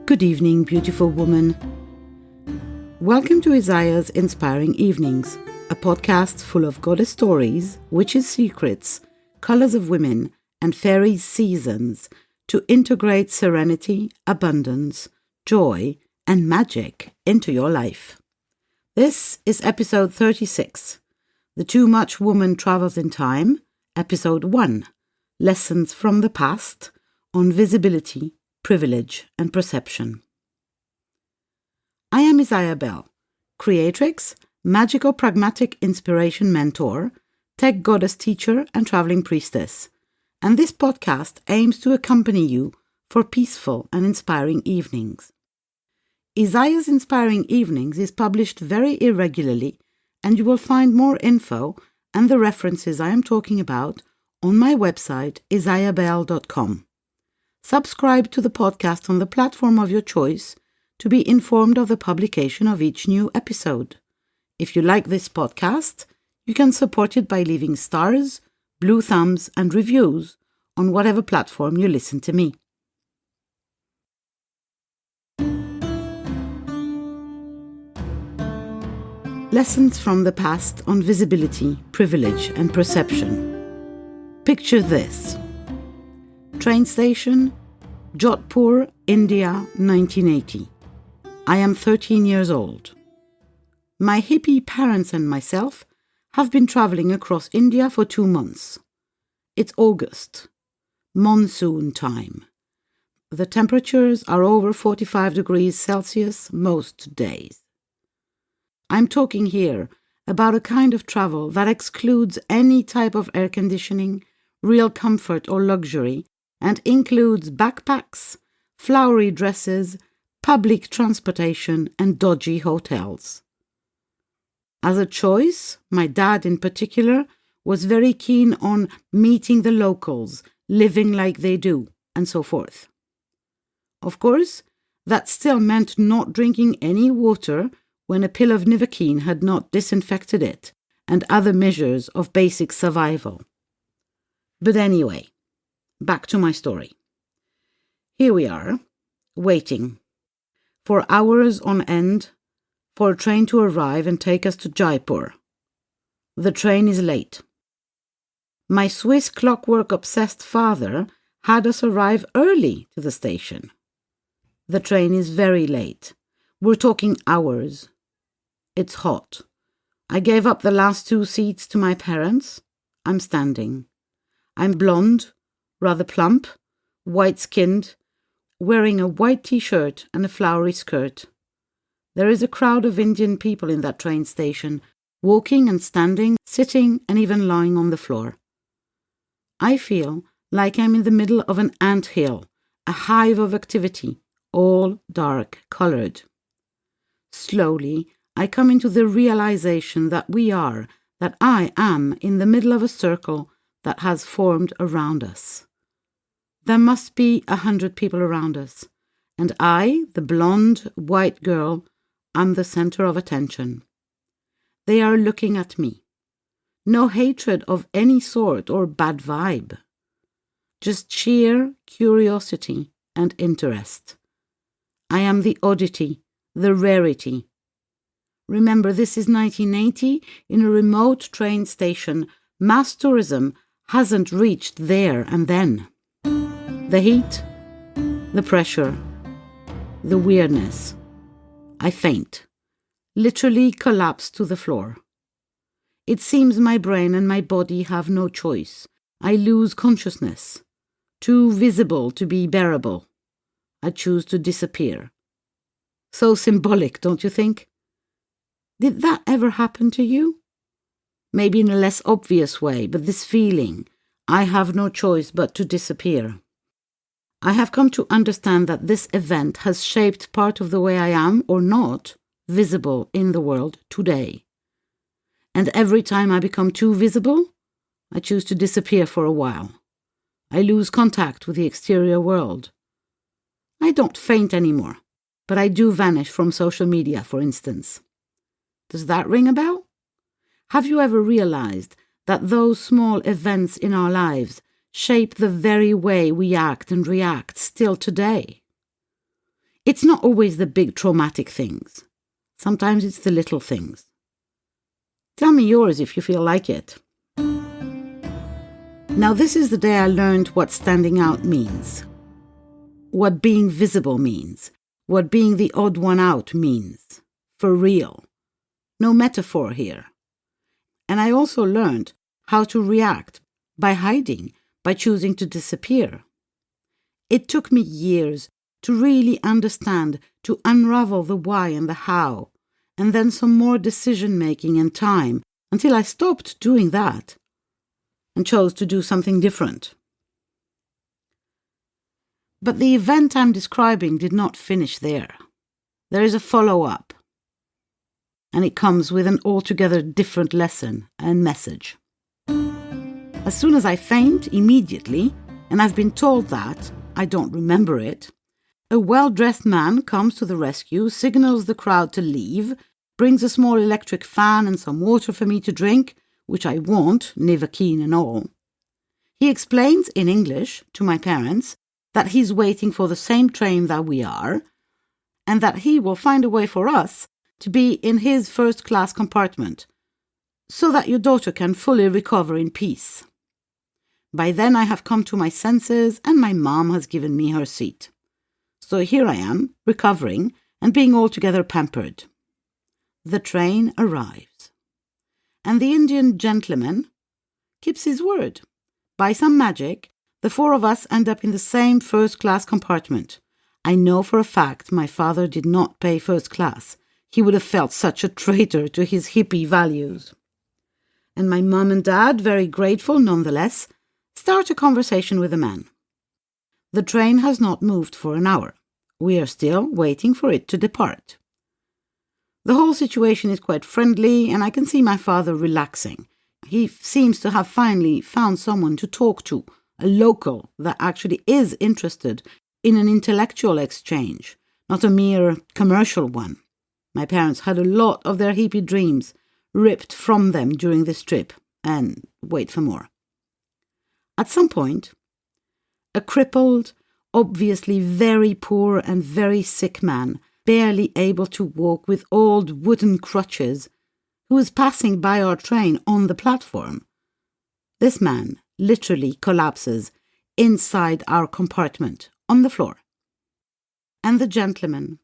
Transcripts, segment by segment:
Good evening, beautiful woman. Welcome to Isaiah's Inspiring Evenings, a podcast full of goddess stories, witches' secrets, colours of women, and fairies' seasons to integrate serenity, abundance, joy, and magic into your life. This is episode 36, The TooMuch Woman Travels in Time, episode 1, Lessons from the Past, on Visibility, Privilege, and Perception. I am Isaiah Bell, Creatrix, magical pragmatic inspiration mentor, tech goddess teacher, and traveling priestess, and this podcast aims to accompany you for peaceful and inspiring evenings. Isaiah's Inspiring Evenings is published very irregularly, and you will find more info and the references I am talking about on my website, isaiahbell.com. Subscribe to the podcast on the platform of your choice to be informed of the publication of each new episode. If you like this podcast, you can support it by leaving stars, blue thumbs, and reviews on whatever platform you listen to me. Lessons from the past on visibility, privilege, and perception. Picture this. Train station, Jodhpur, India, 1980. I am 13 years old. My hippie parents and myself have been travelling across India for 2 months. It's August, monsoon time. The temperatures are over 45 degrees Celsius most days. I'm talking here about a kind of travel that excludes any type of air conditioning, real comfort or luxury, and includes backpacks, flowery dresses, public transportation, and dodgy hotels. As a choice, my dad in particular was very keen on meeting the locals, living like they do, and so forth. Of course, that still meant not drinking any water when a pill of Novocaine had not disinfected it, and other measures of basic survival. But anyway, back to my story. Here we are, waiting for hours on end for a train to arrive and take us to Jaipur. The train is late. My Swiss clockwork-obsessed father had us arrive early to the station. The train is very late. We're talking hours. It's hot. I gave up the last 2 seats to my parents. I'm standing. I'm blonde, rather plump, white-skinned, wearing a white t-shirt and a flowery skirt. There is a crowd of Indian people in that train station, walking and standing, sitting and even lying on the floor. I feel like I'm in the middle of an ant-hill, a hive of activity, all dark-coloured. Slowly, I come into the realization that I am in the middle of a circle that has formed around us. There must be 100 people around us, and I, the blonde, white girl, am the center of attention. They are looking at me. No hatred of any sort or bad vibe. Just sheer curiosity and interest. I am the oddity, the rarity. Remember, this is 1980 in a remote train station. Mass tourism hasn't reached there and then. The heat, the pressure, the weirdness. I faint, literally collapse to the floor. It seems my brain and my body have no choice. I lose consciousness. Too visible to be bearable. I choose to disappear. So symbolic, don't you think? Did that ever happen to you? Maybe in a less obvious way, but this feeling, I have no choice but to disappear. I have come to understand that this event has shaped part of the way I am, or not, visible in the world today. And every time I become too visible, I choose to disappear for a while. I lose contact with the exterior world. I don't faint anymore, but I do vanish from social media, for instance. Does that ring a bell? Have you ever realized that those small events in our lives shape the very way we act and react still today? It's not always the big traumatic things. Sometimes it's the little things. Tell me yours if you feel like it. Now, this is the day I learned what standing out means, what being visible means, what being the odd one out means, for real. No metaphor here. And I also learned how to react by hiding, by choosing to disappear. It took me years to really understand, to unravel the why and the how, and then some more decision-making and time until I stopped doing that and chose to do something different. But the event I'm describing did not finish there. There is a follow-up, and it comes with an altogether different lesson and message. As soon as I faint, immediately, and I've been told that, I don't remember it, a well-dressed man comes to the rescue, signals the crowd to leave, brings a small electric fan and some water for me to drink, which I want, never keen and all. He explains in English to my parents that he's waiting for the same train that we are, and that he will find a way for us to be in his first-class compartment, so that your daughter can fully recover in peace. By then I have come to my senses, and my mom has given me her seat. So here I am, recovering and being altogether pampered. The train arrives, and the Indian gentleman keeps his word. By some magic, the four of us end up in the same first-class compartment. I know for a fact my father did not pay first class. He would have felt such a traitor to his hippie values. And my mum and dad, very grateful nonetheless, start a conversation with the man. The train has not moved for an hour. We are still waiting for it to depart. The whole situation is quite friendly, and I can see my father relaxing. He seems to have finally found someone to talk to, a local that actually is interested in an intellectual exchange, not a mere commercial one. My parents had a lot of their hippie dreams ripped from them during this trip, and wait for more. At some point, a crippled, obviously very poor and very sick man, barely able to walk with old wooden crutches, who was passing by our train on the platform. This man literally collapses inside our compartment, on the floor. And the gentleman,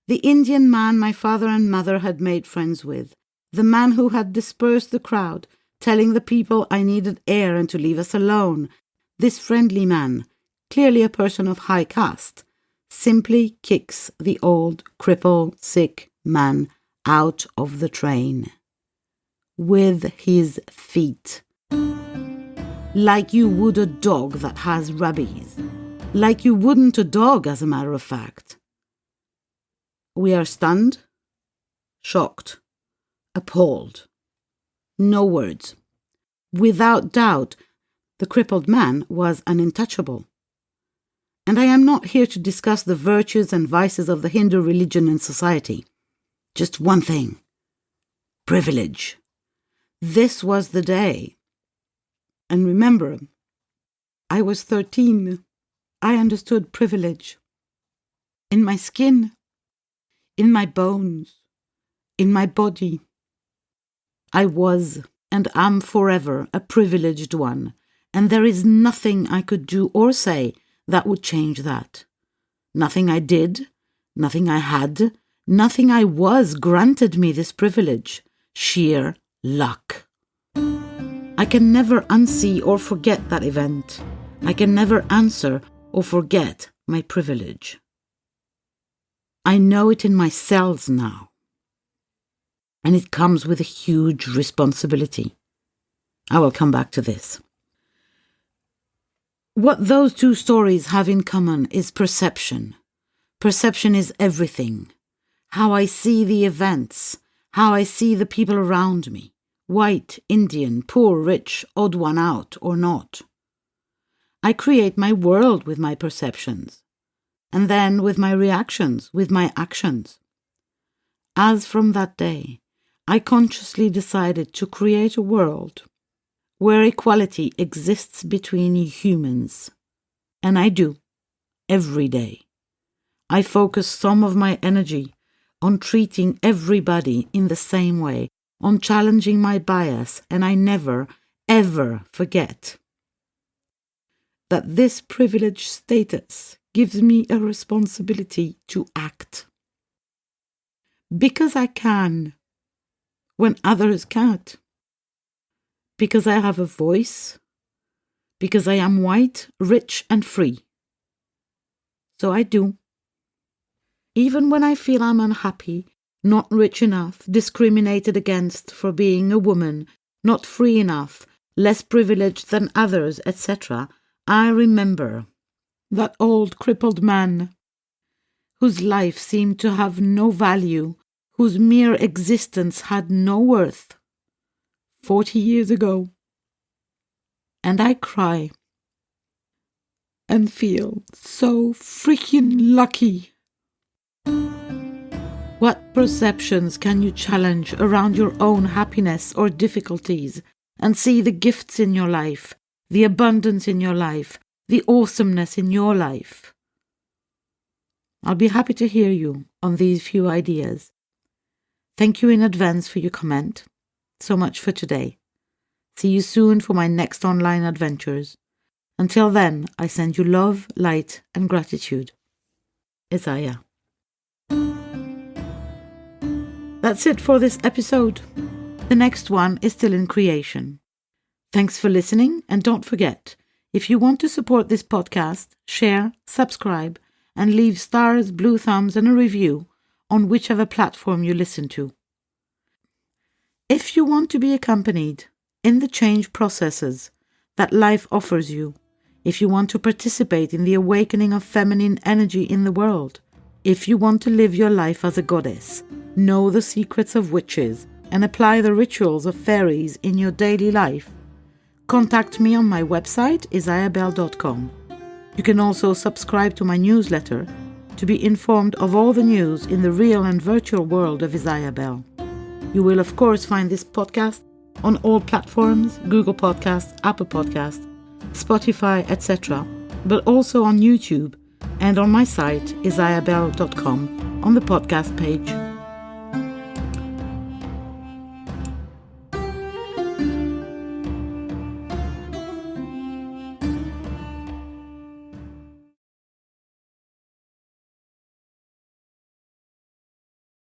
the Indian man my father and mother had made friends with, the man who had dispersed the crowd, telling the people I needed air and to leave us alone, this friendly man, clearly a person of high caste, simply kicks the old, crippled, sick man out of the train. With his feet. Like you would a dog that has rabies. Like you wouldn't a dog, as a matter of fact. We are stunned, shocked, appalled. No words. Without doubt, the crippled man was an untouchable. And I am not here to discuss the virtues and vices of the Hindu religion and society. Just one thing. Privilege. This was the day. And remember, I was 13. I understood privilege. In my skin, in my bones, in my body. I was and am forever a privileged one, and there is nothing I could do or say that would change that. Nothing I did, nothing I had, nothing I was granted me this privilege. Sheer luck. I can never unsee or forget that event. I can never answer or forget my privilege. I know it in my cells now. And it comes with a huge responsibility. I will come back to this. What those two stories have in common is perception. Perception is everything. How I see the events, how I see the people around me, white, Indian, poor, rich, odd one out, or not. I create my world with my perceptions, and then with my reactions, with my actions. As from that day, I consciously decided to create a world where equality exists between humans, and I do, every day. I focus some of my energy on treating everybody in the same way, on challenging my bias, and I never, ever forget that this privileged status gives me a responsibility to act. Because I can, when others can't. Because I have a voice. Because I am white, rich, and free. So I do. Even when I feel I'm unhappy, not rich enough, discriminated against for being a woman, not free enough, less privileged than others, etc., I remember that old crippled man whose life seemed to have no value, whose mere existence had no worth, 40 years ago. And I cry and feel so freaking lucky. What perceptions can you challenge around your own happiness or difficulties and see the gifts in your life, the abundance in your life, the awesomeness in your life? I'll be happy to hear you on these few ideas. Thank you in advance for your comment. So much for today. See you soon for my next online adventures. Until then, I send you love, light, and gratitude. Isaiah. That's it for this episode. The next one is still in creation. Thanks for listening, and don't forget, if you want to support this podcast, share, subscribe, and leave stars, blue thumbs, and a review on whichever platform you listen to. If you want to be accompanied in the change processes that life offers you, if you want to participate in the awakening of feminine energy in the world, if you want to live your life as a goddess, know the secrets of witches, and apply the rituals of fairies in your daily life, contact me on my website, isaiahbell.com. You can also subscribe to my newsletter to be informed of all the news in the real and virtual world of Isaiah Bell. You will, of course, find this podcast on all platforms, Google Podcasts, Apple Podcasts, Spotify, etc., but also on YouTube and on my site, isaiahbell.com, on the podcast page.